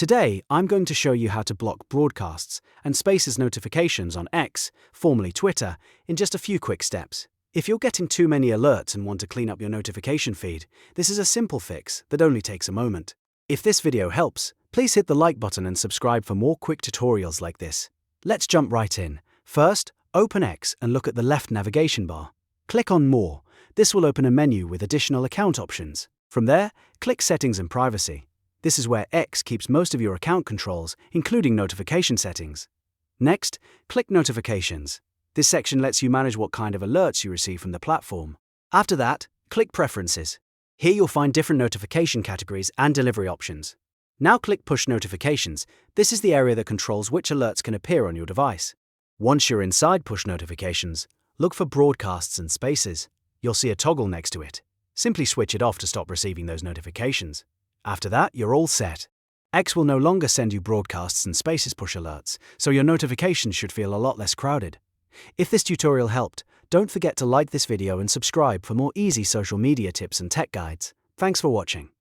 Today, I'm going to show you how to block broadcasts and Spaces notifications on X, formerly Twitter, in just a few quick steps. If you're getting too many alerts and want to clean up your notification feed, this is a simple fix that only takes a moment. If this video helps, please hit the like button and subscribe for more quick tutorials like this. Let's jump right in. First, open X and look at the left navigation bar. Click on More. This will open a menu with additional account options. From there, click Settings and Privacy. This is where X keeps most of your account controls, including notification settings. Next, click Notifications. This section lets you manage what kind of alerts you receive from the platform. After that, click Preferences. Here you'll find different notification categories and delivery options. Now click Push Notifications. This is the area that controls which alerts can appear on your device. Once you're inside Push Notifications, look for Broadcasts and Spaces. You'll see a toggle next to it. Simply switch it off to stop receiving those notifications. After that, you're all set. X will no longer send you Broadcasts and Spaces push alerts, so your notifications should feel a lot less crowded. If this tutorial helped, don't forget to like this video and subscribe for more easy social media tips and tech guides. Thanks for watching.